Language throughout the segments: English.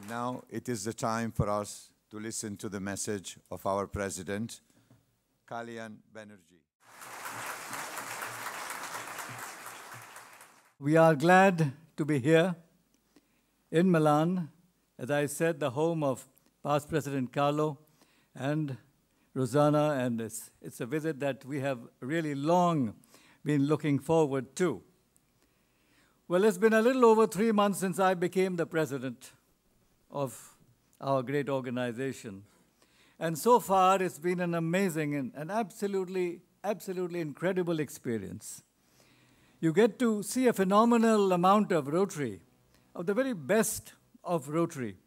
And now it is the time for us to listen to the message of our President, Kalyan Banerjee. We are glad to be here in Milan, as I said, the home of past President Carlo and Rosanna, and it's a visit that we have really long been looking forward to. Well, it's been a little over 3 months since I became the president of our great organization. And so far, it's been an amazing and absolutely incredible experience. You get to see a phenomenal amount of Rotary, of the very best of Rotary.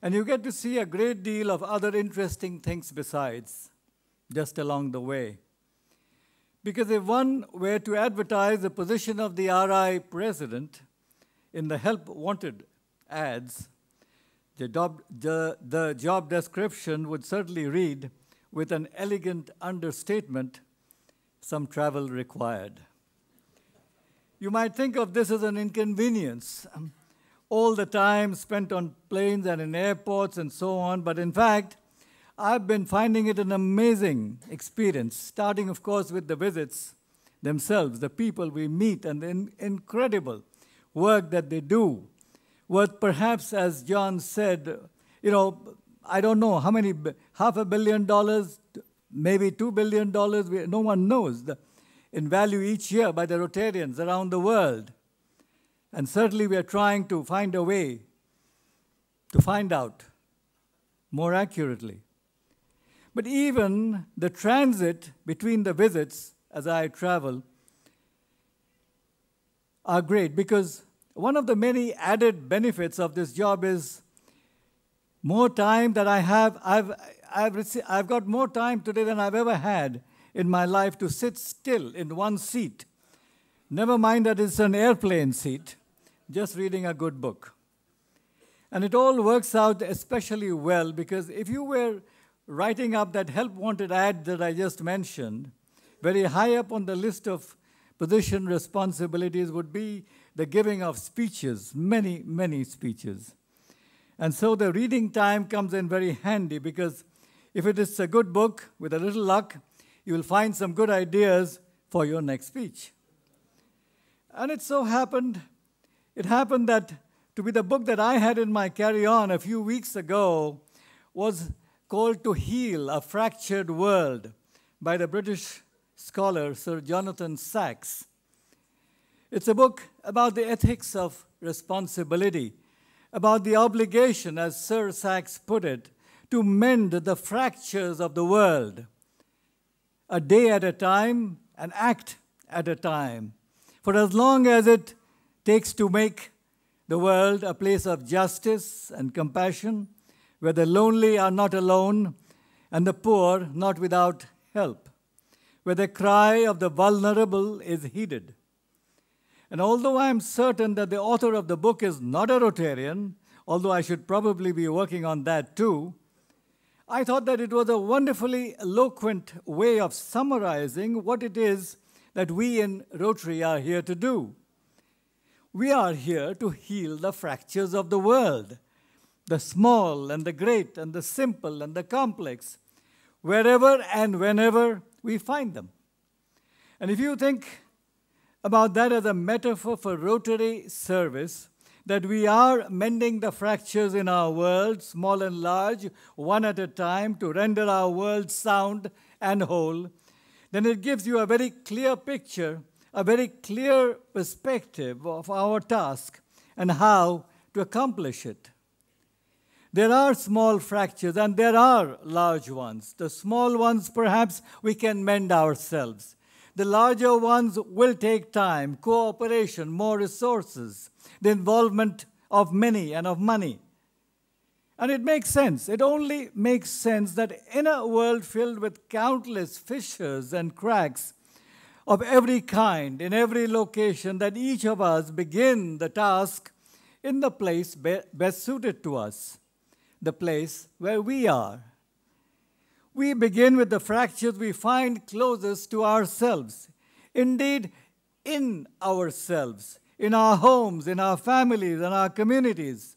And you get to see a great deal of other interesting things besides, just along the way. Because if one were to advertise the position of the RI president in the help wanted ads, the job description would certainly read, with an elegant understatement, some travel required. You might think of this as an inconvenience, all the time spent on planes and in airports and so on, but in fact, I've been finding it an amazing experience, starting, of course, with the visits themselves, the people we meet, and the incredible work that they do. Worth perhaps, as John said, I don't know how many, $500 million, maybe $2 billion, no one knows, in value each year by the Rotarians around the world. And certainly we are trying to find a way to find out more accurately. But even the transit between the visits as I travel are great, because one of the many added benefits of this job is more time that I have. I've got more time today than I've ever had in my life to sit still in one seat. Never mind that it's an airplane seat, just reading a good book. And it all works out especially well, because if you were writing up that help wanted ad that I just mentioned, very high up on the list of position responsibilities would be the giving of speeches, many, many speeches. And so the reading time comes in very handy, because if it is a good book, with a little luck, you will find some good ideas for your next speech. And it happened that to be the book that I had in my carry-on a few weeks ago was called To Heal a Fractured World by the British scholar Sir Jonathan Sacks. It's a book about the ethics of responsibility, about the obligation, as Sir Sacks put it, to mend the fractures of the world, a day at a time, an act at a time, for as long as it takes to make the world a place of justice and compassion, where the lonely are not alone and the poor not without help, where the cry of the vulnerable is heeded. And although I am certain that the author of the book is not a Rotarian, although I should probably be working on that too, I thought that it was a wonderfully eloquent way of summarizing what it is that we in Rotary are here to do. We are here to heal the fractures of the world, the small and the great and the simple and the complex, wherever and whenever we find them. And if you think about that as a metaphor for Rotary service, that we are mending the fractures in our world, small and large, one at a time, to render our world sound and whole, then it gives you a very clear picture, a very clear perspective of our task and how to accomplish it. There are small fractures and there are large ones. The small ones, perhaps, we can mend ourselves. The larger ones will take time, cooperation, more resources, the involvement of many and of money. And it makes sense. It only makes sense that in a world filled with countless fissures and cracks of every kind, in every location, that each of us begin the task in the place best suited to us, the place where we are. We begin with the fractures we find closest to ourselves. Indeed, in ourselves, in our homes, in our families, in our communities.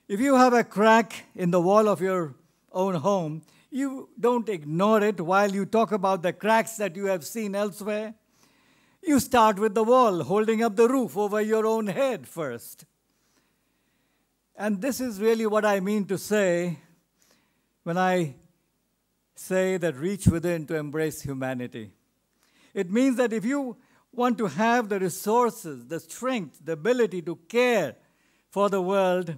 If you have a crack in the wall of your own home, you don't ignore it while you talk about the cracks that you have seen elsewhere. You start with the wall, holding up the roof over your own head first. And this is really what I mean to say when I say that reach within to embrace humanity. It means that if you want to have the resources, the strength, the ability to care for the world,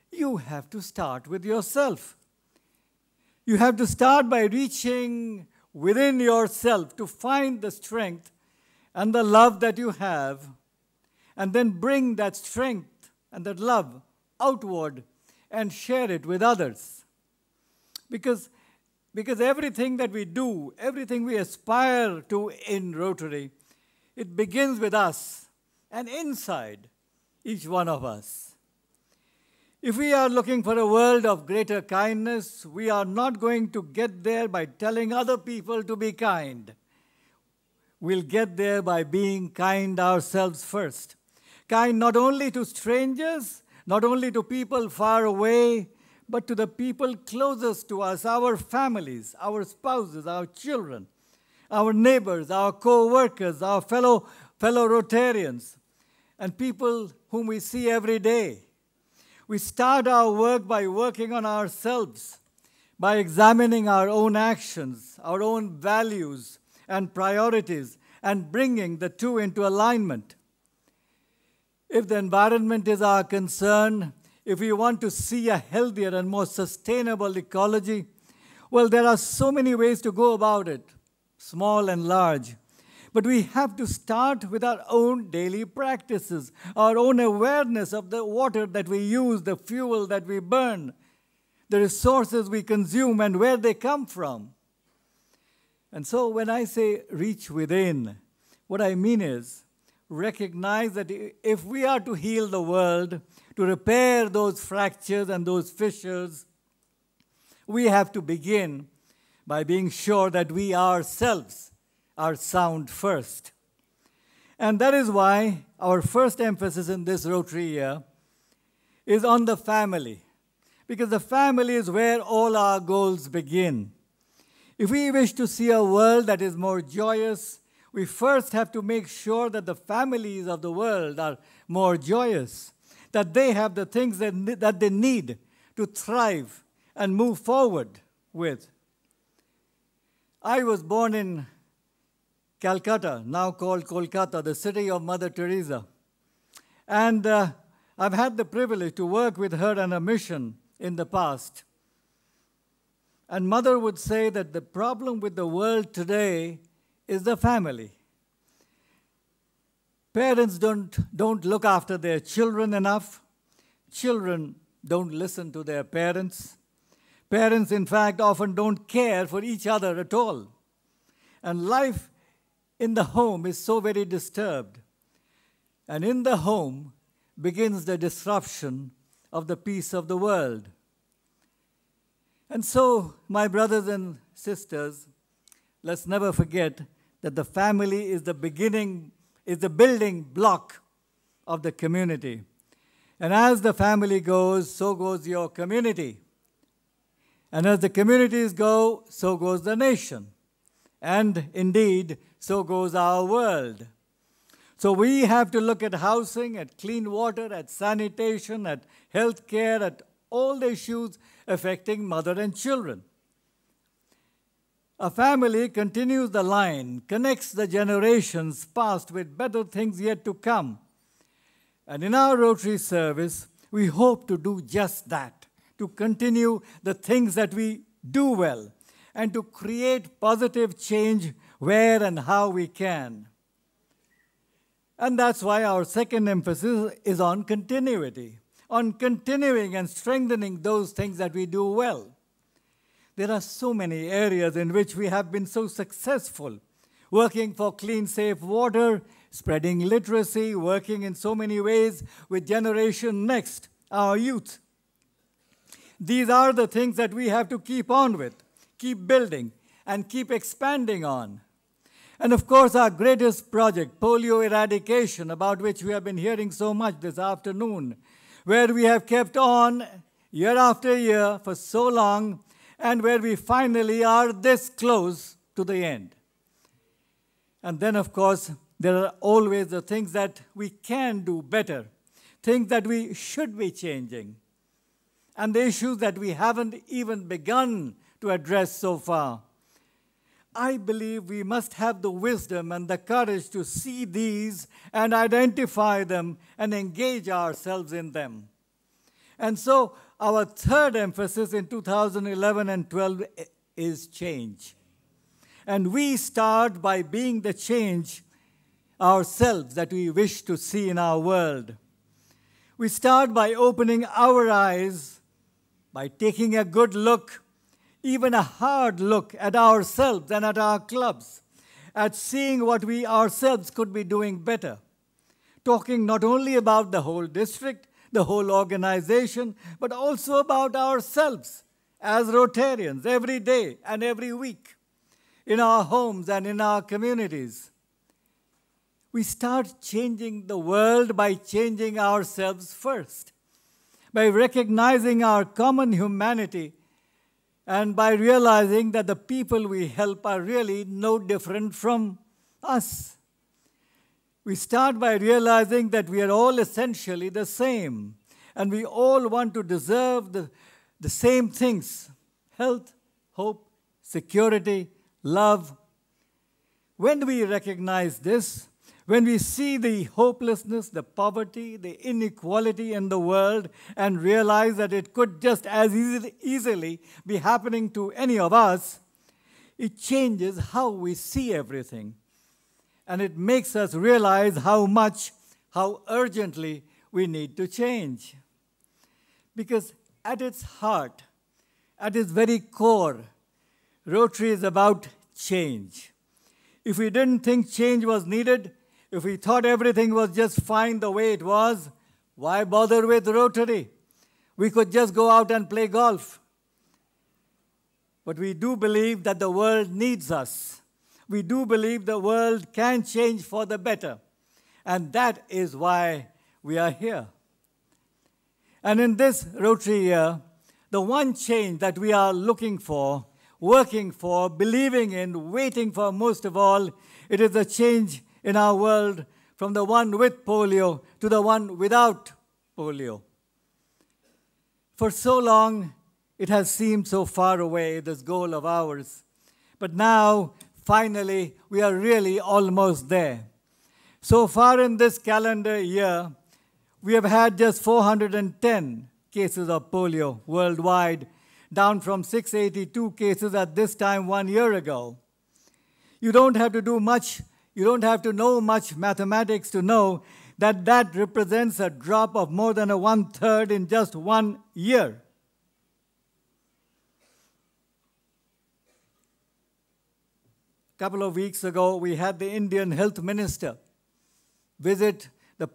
you have to start with yourself. You have to start by reaching within yourself to find the strength and the love that you have, and then bring that strength and that love outward and share it with others. Because everything that we do, everything we aspire to in Rotary, it begins with us and inside each one of us. If we are looking for a world of greater kindness, we are not going to get there by telling other people to be kind. We'll get there by being kind ourselves first. Kind not only to strangers, not only to people far away, but to the people closest to us, our families, our spouses, our children, our neighbors, our co-workers, our fellow Rotarians, and people whom we see every day. We start our work by working on ourselves, by examining our own actions, our own values and priorities, and bringing the two into alignment. If the environment is our concern, if we want to see a healthier and more sustainable ecology, well, there are so many ways to go about it, small and large. But we have to start with our own daily practices, our own awareness of the water that we use, the fuel that we burn, the resources we consume, and where they come from. And so when I say reach within, what I mean is recognize that if we are to heal the world, to repair those fractures and those fissures, we have to begin by being sure that we ourselves are sound first. And that is why our first emphasis in this Rotary year is on the family, because the family is where all our goals begin. If we wish to see a world that is more joyous, we first have to make sure that the families of the world are more joyous, that they have the things that they need to thrive and move forward with. I was born in Calcutta, now called Kolkata, the city of Mother Teresa. And I've had the privilege to work with her on a mission in the past. And Mother would say that the problem with the world today is the family. Parents don't look after their children enough. Children don't listen to their parents. Parents, in fact, often don't care for each other at all. And life in the home is so very disturbed. And in the home begins the disruption of the peace of the world. And so, my brothers and sisters, let's never forget that the family is the building block of the community. And as the family goes, so goes your community. And as the communities go, so goes the nation. And indeed, so goes our world. So we have to look at housing, at clean water, at sanitation, at health care, at all the issues affecting mother and children. A family continues the line, connects the generations past with better things yet to come. And in our Rotary service, we hope to do just that, to continue the things that we do well, and to create positive change where and how we can. And that's why our second emphasis is on continuity, on continuing and strengthening those things that we do well. There are so many areas in which we have been so successful, working for clean, safe water, spreading literacy, working in so many ways with Generation Next, our youth. These are the things that we have to keep on with, keep building, and keep expanding on. And of course, our greatest project, polio eradication, about which we have been hearing so much this afternoon, where we have kept on year after year, for so long, and where we finally are this close to the end. And then, of course, there are always the things that we can do better, things that we should be changing, and the issues that we haven't even begun to address so far. I believe we must have the wisdom and the courage to see these and identify them and engage ourselves in them. And so our third emphasis in 2011 and 12 is change. And we start by being the change ourselves that we wish to see in our world. We start by opening our eyes, by taking a good look, even a hard look at ourselves and at our clubs, at seeing what we ourselves could be doing better, talking not only about the whole district, the whole organization, but also about ourselves as Rotarians every day and every week, in our homes and in our communities. We start changing the world by changing ourselves first, by recognizing our common humanity and by realizing that the people we help are really no different from us. We start by realizing that we are all essentially the same, and we all want to deserve the same things: health, hope, security, love. When we recognize this, when we see the hopelessness, the poverty, the inequality in the world, and realize that it could just as easily be happening to any of us, it changes how we see everything. And it makes us realize how urgently we need to change. Because at its heart, at its very core, Rotary is about change. If we didn't think change was needed, if we thought everything was just fine the way it was, why bother with Rotary? We could just go out and play golf. But we do believe that the world needs us. We do believe the world can change for the better. And that is why we are here. And in this Rotary year, the one change that we are looking for, working for, believing in, waiting for most of all, it is a change in our world from the one with polio to the one without polio. For so long, it has seemed so far away, this goal of ours. But now, finally, we are really almost there. So far in this calendar year, we have had just 410 cases of polio worldwide, down from 682 cases at this time 1 year ago. You don't have to do much. You don't have to know much mathematics to know that that represents a drop of more than 1/3 in just 1 year. A couple of weeks ago, we had the Indian Health Minister visit the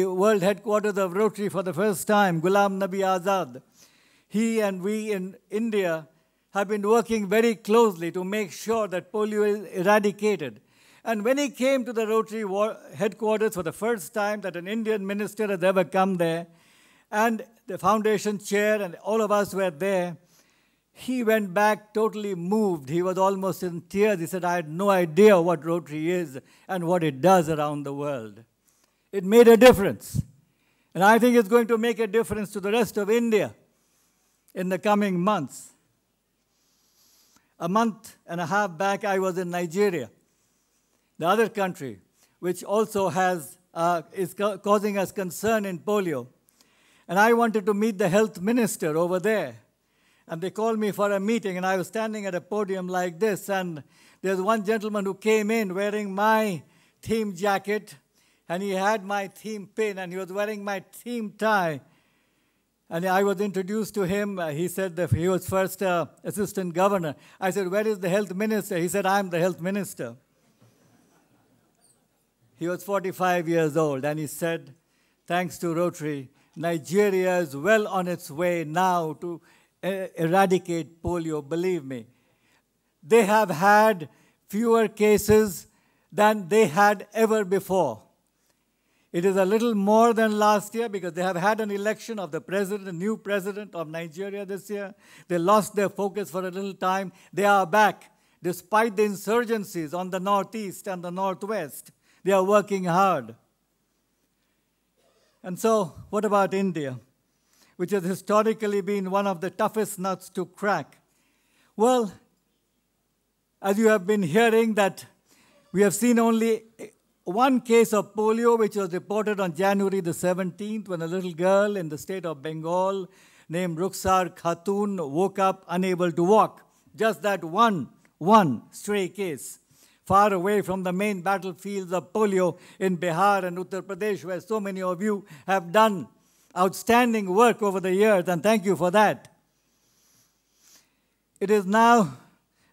world headquarters of Rotary for the first time, Ghulam Nabi Azad. He and we in India have been working very closely to make sure that polio is eradicated. And when he came to the Rotary headquarters for the first time that an Indian minister has ever come there, and the foundation chair and all of us were there, he went back totally moved. He was almost in tears. He said, I had no idea what Rotary is and what it does around the world. It made a difference. And I think it's going to make a difference to the rest of India in the coming months. A month and a half back, I was in Nigeria, the other country, which also is causing us concern in polio. And I wanted to meet the health minister over there. And they called me for a meeting, and I was standing at a podium like this, and there's one gentleman who came in wearing my theme jacket, and he had my theme pin, and he was wearing my theme tie. And I was introduced to him. He said that he was first assistant governor. I said, where is the health minister? He said, I'm the health minister. He was 45 years old, and he said, thanks to Rotary, Nigeria is well on its way now to eradicate polio, believe me. They have had fewer cases than they had ever before. It is a little more than last year because they have had an election of the president, a new president of Nigeria this year. They lost their focus for a little time. They are back. Despite the insurgencies on the northeast and the northwest, they are working hard. And so, what about India, which has historically been one of the toughest nuts to crack? Well, as you have been hearing, that we have seen only one case of polio, which was reported on January the 17th, when a little girl in the state of Bengal named Rukhsar Khatun woke up unable to walk. Just that one stray case, far away from the main battlefields of polio in Bihar and Uttar Pradesh, where so many of you have done outstanding work over the years, and thank you for that. It is now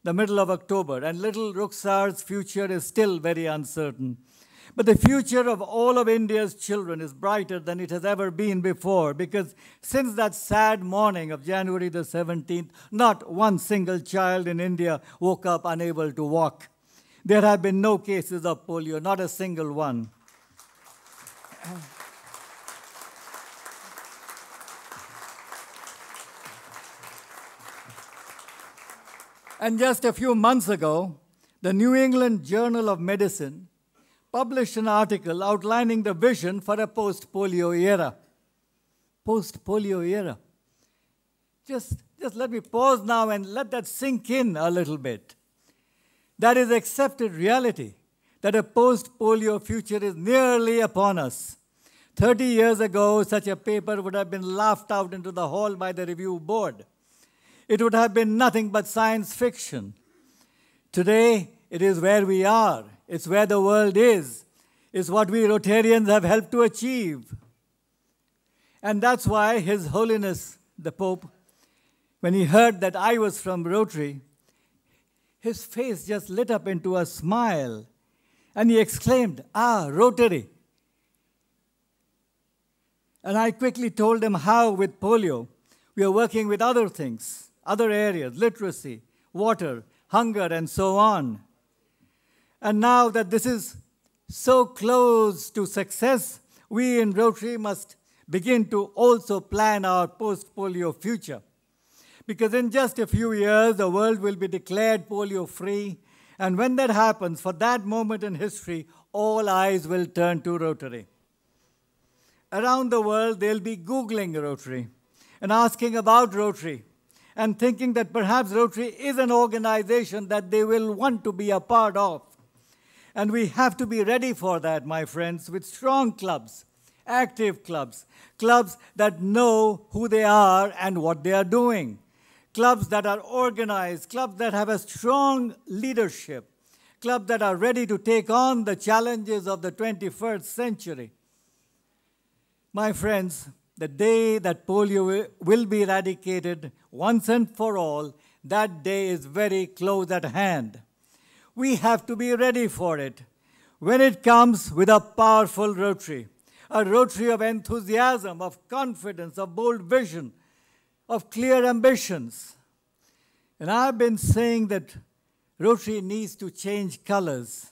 the middle of October, and little Rukhsar's future is still very uncertain. But the future of all of India's children is brighter than it has ever been before, because since that sad morning of January the 17th, not one single child in India woke up unable to walk. There have been no cases of polio, not a single one. And just a few months ago, the New England Journal of Medicine published an article outlining the vision for a post-polio era. Post-polio era. Just let me pause now and let that sink in a little bit. That is accepted reality, that a post-polio future is nearly upon us. 30 years ago, such a paper would have been laughed out into the hall by the review board. It would have been nothing but science fiction. Today, it is where we are. It's where the world is. It's what we Rotarians have helped to achieve. And that's why His Holiness, the Pope, when he heard that I was from Rotary, his face just lit up into a smile. And he exclaimed, "Ah, Rotary." And I quickly told him how, with polio, we are working with other things, other areas, literacy, water, hunger, and so on. And now that this is so close to success, we in Rotary must begin to also plan our post-polio future. Because in just a few years, the world will be declared polio-free. And when that happens, for that moment in history, all eyes will turn to Rotary. Around the world, they'll be Googling Rotary and asking about Rotary and thinking that perhaps Rotary is an organization that they will want to be a part of. And we have to be ready for that, my friends, with strong clubs, active clubs, clubs that know who they are and what they are doing, clubs that are organized, clubs that have a strong leadership, clubs that are ready to take on the challenges of the 21st century. My friends, the day that polio will be eradicated once and for all, that day is very close at hand. We have to be ready for it. When it comes with a powerful Rotary, a Rotary of enthusiasm, of confidence, of bold vision, of clear ambitions. And I've been saying that Rotary needs to change colors.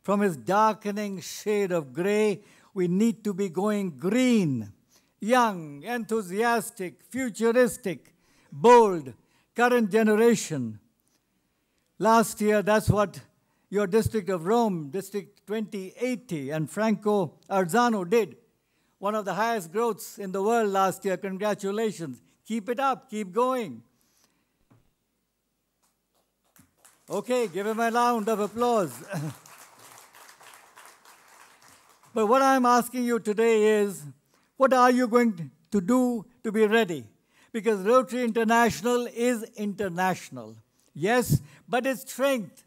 From its darkening shade of gray, we need to be going green, young, enthusiastic, futuristic, bold, current generation. Last year, that's what your District of Rome, District 2080, and Franco Arzano did. One of the highest growths in the world last year. Congratulations. Keep it up. Keep going. Okay, give him a round of applause. But what I'm asking you today is, what are you going to do to be ready? Because Rotary International is international. Yes, but its strength,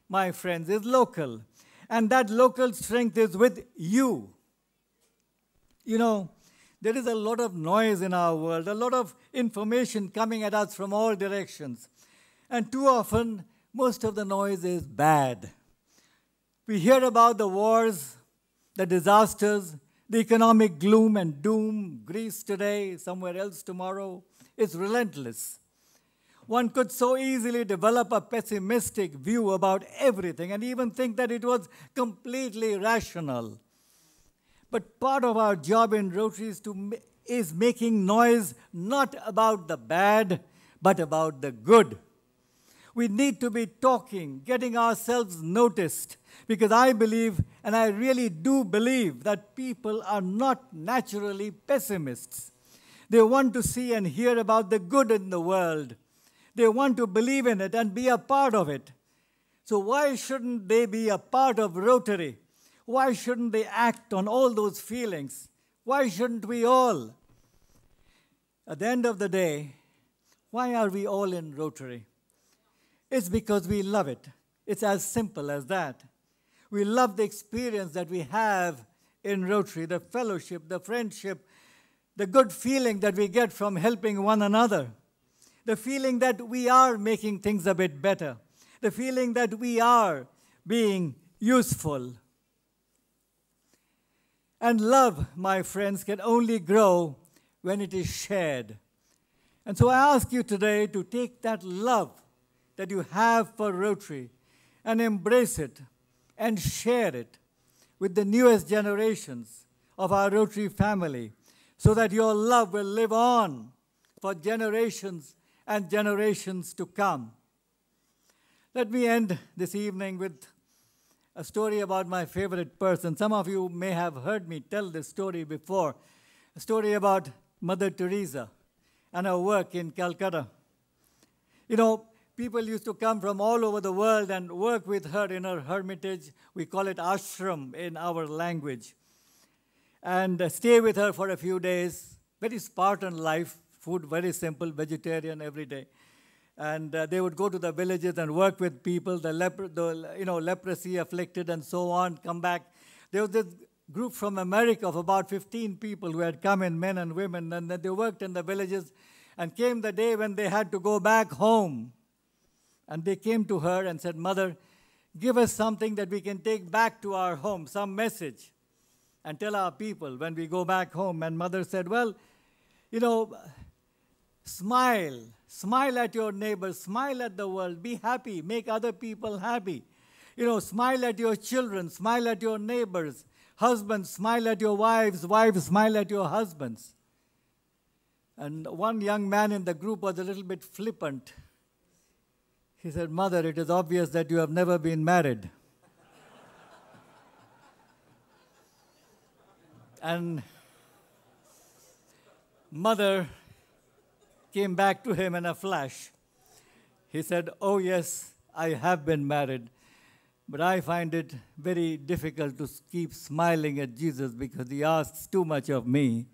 my friends, is local. And that local strength is with you. You know, there is a lot of noise in our world, a lot of information coming at us from all directions. And too often, most of the noise is bad. We hear about the wars, the disasters, the economic gloom and doom, Greece today, somewhere else tomorrow. It's relentless. One could so easily develop a pessimistic view about everything and even think that it was completely rational. But part of our job in Rotary is making noise not about the bad, but about the good. We need to be talking, getting ourselves noticed, because I believe, and I really do believe, that people are not naturally pessimists. They want to see and hear about the good in the world. They want to believe in it and be a part of it. So why shouldn't they be a part of Rotary? Why shouldn't they act on all those feelings? Why shouldn't we all? At the end of the day, why are we all in Rotary? It's because we love it. It's as simple as that. We love the experience that we have in Rotary, the fellowship, the friendship, the good feeling that we get from helping one another, the feeling that we are making things a bit better, the feeling that we are being useful. And love, my friends, can only grow when it is shared. And so I ask you today to take that love that you have for Rotary and embrace it and share it with the newest generations of our Rotary family, so that your love will live on for generations and generations to come. Let me end this evening with a story about my favorite person. Some of you may have heard me tell this story before, a story about Mother Teresa and her work in Calcutta. You know, people used to come from all over the world and work with her in her hermitage. We call it ashram in our language. And stay with her for a few days. Very Spartan life, food very simple, vegetarian every day. And they would go to the villages and work with people, the leprosy afflicted and so on, come back. There was this group from America of about 15 people who had come in, men and women, and they worked in the villages. And came the day when they had to go back home. And they came to her and said, "Mother, give us something that we can take back to our home, some message, and tell our people when we go back home." And Mother said, "Well, you know, smile. Smile at your neighbors. Smile at the world. Be happy. Make other people happy. You know, smile at your children. Smile at your neighbors. Husbands, smile at your wives. Wives, smile at your husbands." And one young man in the group was a little bit flippant. He said, "Mother, it is obvious that you have never been married." And Mother came back to him in a flash. He said, "Oh yes, I have been married, but I find it very difficult to keep smiling at Jesus because he asks too much of me."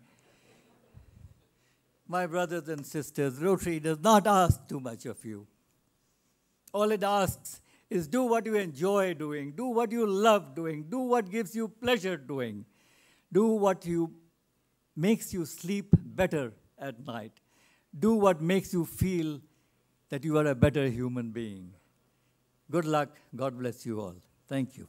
My brothers and sisters, Rotary does not ask too much of you. All it asks is do what you enjoy doing, do what you love doing, do what gives you pleasure doing, do what makes you sleep better at night, do what makes you feel that you are a better human being. Good luck. God bless you all. Thank you.